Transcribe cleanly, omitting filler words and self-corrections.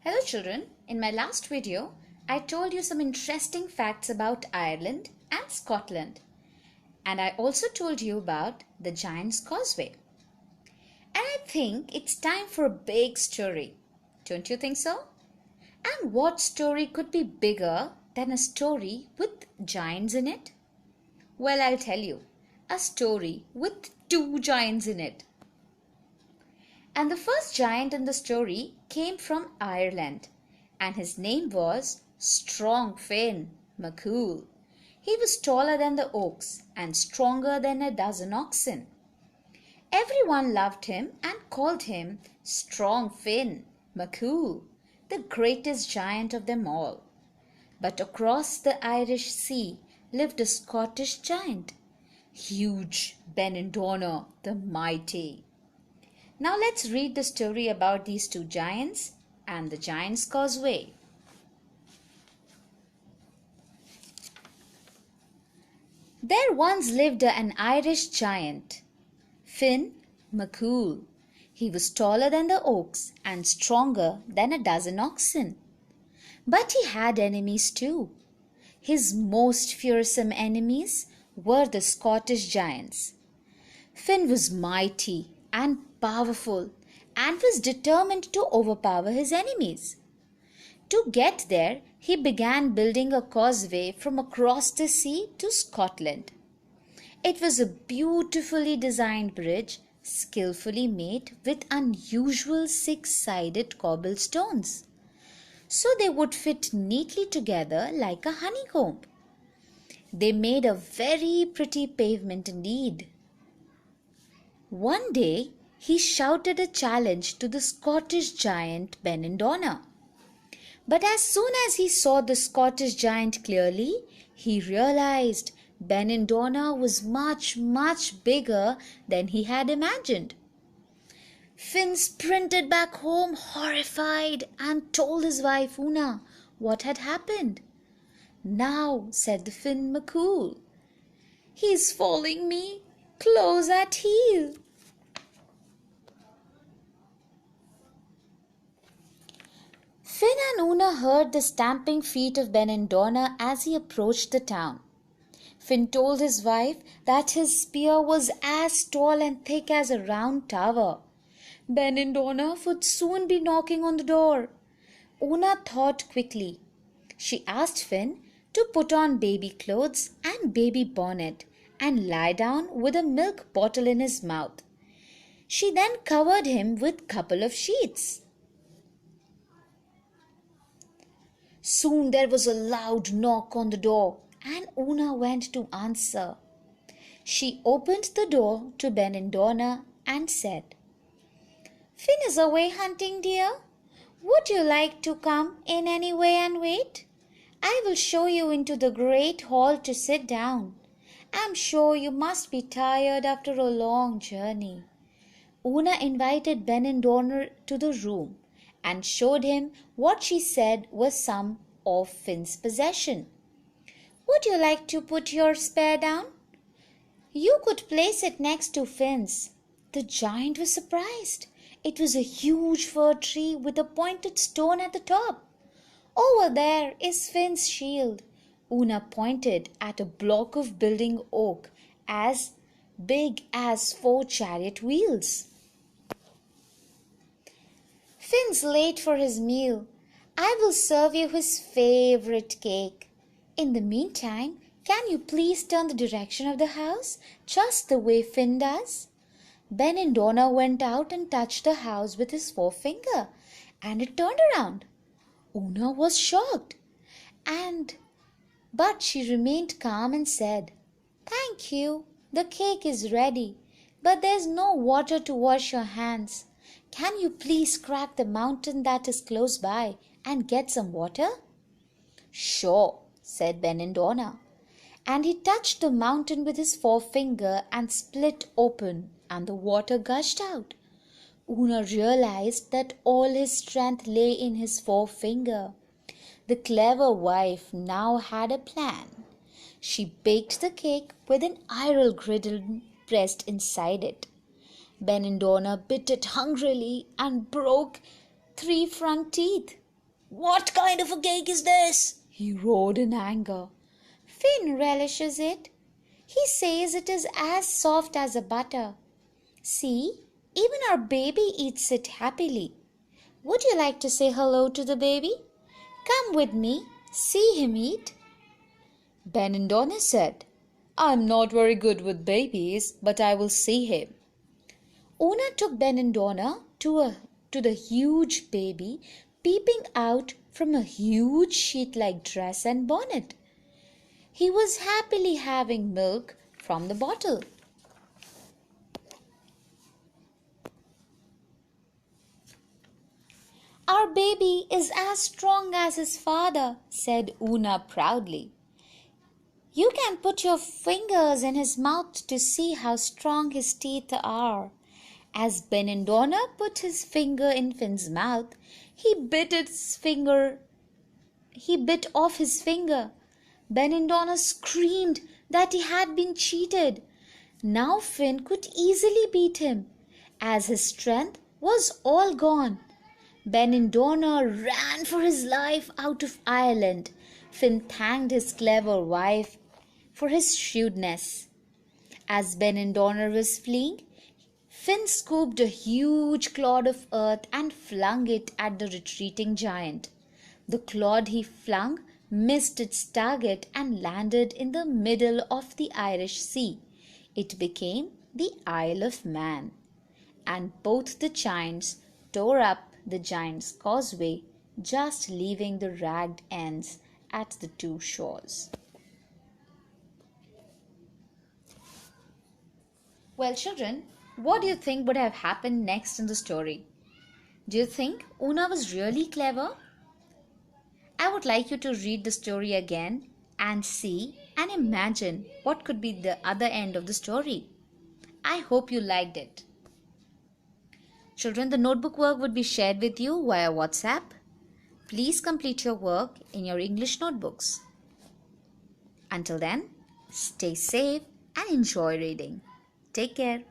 Hello children, in my last video, I told you some interesting facts about Ireland and Scotland. And I also told you about the Giant's Causeway. And I think it's time for a big story. Don't you think so? And what story could be bigger than a story with giants in it? Well, I'll tell you, a story with two giants in it. And the first giant in the story came from Ireland, and his name was Strong Finn MACCOOL. He was taller than the oaks and stronger than a dozen oxen. Everyone loved him and called him Strong Finn MACCOOL, the greatest giant of them all. But across the Irish Sea lived a Scottish giant, huge Benindorna the mighty. Now let's read the story about these two giants and the Giant's Causeway. There once lived an Irish giant, Finn MACCOOL. He was taller than the oaks and stronger than a dozen oxen. But he had enemies too. His most fearsome enemies were the Scottish giants. Finn was mighty and powerful and was determined to overpower his enemies. To get there, he began building a causeway from across the sea to Scotland. It was a beautifully designed bridge, skillfully made with unusual six-sided cobblestones, so they would fit neatly together like a honeycomb. They made a very pretty pavement indeed. One day, he shouted a challenge to the Scottish giant Benindorna. But as soon as he saw the Scottish giant clearly, he realized Benindorna was much bigger than he had imagined. Finn sprinted back home horrified and told his wife Una what had happened. "Now," said the Finn MACCOOL, "he's following me close at heel." Finn and Una heard the stamping feet of Benindorna as he approached the town. Finn told his wife that his spear was as tall and thick as a round tower. Benindorna would soon be knocking on the door. Una thought quickly. She asked Finn to put on baby clothes and baby bonnet and lie down with a milk bottle in his mouth. She then covered him with a couple of sheets. Soon there was a loud knock on the door, and Una went to answer. She opened the door to Benindorna and said, "Finn is away hunting, dear. Would you like to come in anyway and wait? I will show you into the great hall to sit down. I'm sure you must be tired after a long journey." Una invited Benindorna to the room and showed him what she said was some of Finn's possession. "Would you like to put your spear down? You could place it next to Finn's." The giant was surprised. It was a huge fir tree with a pointed stone at the top. "Over there is Finn's shield." Una pointed at a block of building oak as big as 4 chariot wheels. "Finn's late for his meal. I will serve you his favorite cake. In the meantime, can you please turn the direction of the house, just the way Finn does?" Benindorna went out and touched the house with his forefinger, and it turned around. Una was shocked, but she remained calm and said, "Thank you. The cake is ready, but there's no water to wash your hands. Can you please crack the mountain that is close by and get some water?" "Sure," said Benindorna, and he touched the mountain with his forefinger and split open, and the water gushed out. Una realized that all his strength lay in his forefinger. The clever wife now had a plan. She baked the cake with an iron griddle pressed inside it. Benindorna bit it hungrily and broke 3 front teeth. "What kind of a cake is this?" he roared in anger. Finn relishes it. He says it is as soft as a butter. See, even our baby eats it happily. Would you like to say hello to the baby? Come with me, see him eat. Ben and Donna said, I'm not very good with babies, but I will see him. Una took Ben and Donna to the huge baby peeping out from a huge sheet-like dress and bonnet. He was happily having milk from the bottle. Our baby is as strong as his father, said Una proudly. You can put your fingers in his mouth to see how strong his teeth are. As Ben and Donna put his finger in Finn's mouth, he bit off his finger. Ben and Donna screamed that he had been cheated. Now Finn could easily beat him, as his strength was all gone. Ben and Donna ran for his life out of Ireland. Finn thanked his clever wife for his shrewdness. As Ben and Donna was fleeing, Finn scooped a huge clod of earth and flung it at the retreating giant. The clod he flung missed its target and landed in the middle of the Irish Sea. It became the Isle of Man, and both the giants tore up the giant's causeway, just leaving the ragged ends at the two shores. Well, children, what do you think would have happened next in the story? Do you think Una was really clever? I would like you to read the story again and see and imagine what could be the other end of the story. I hope you liked it. Children, the notebook work would be shared with you via WhatsApp. Please complete your work in your English notebooks. Until then, stay safe and enjoy reading. Take care.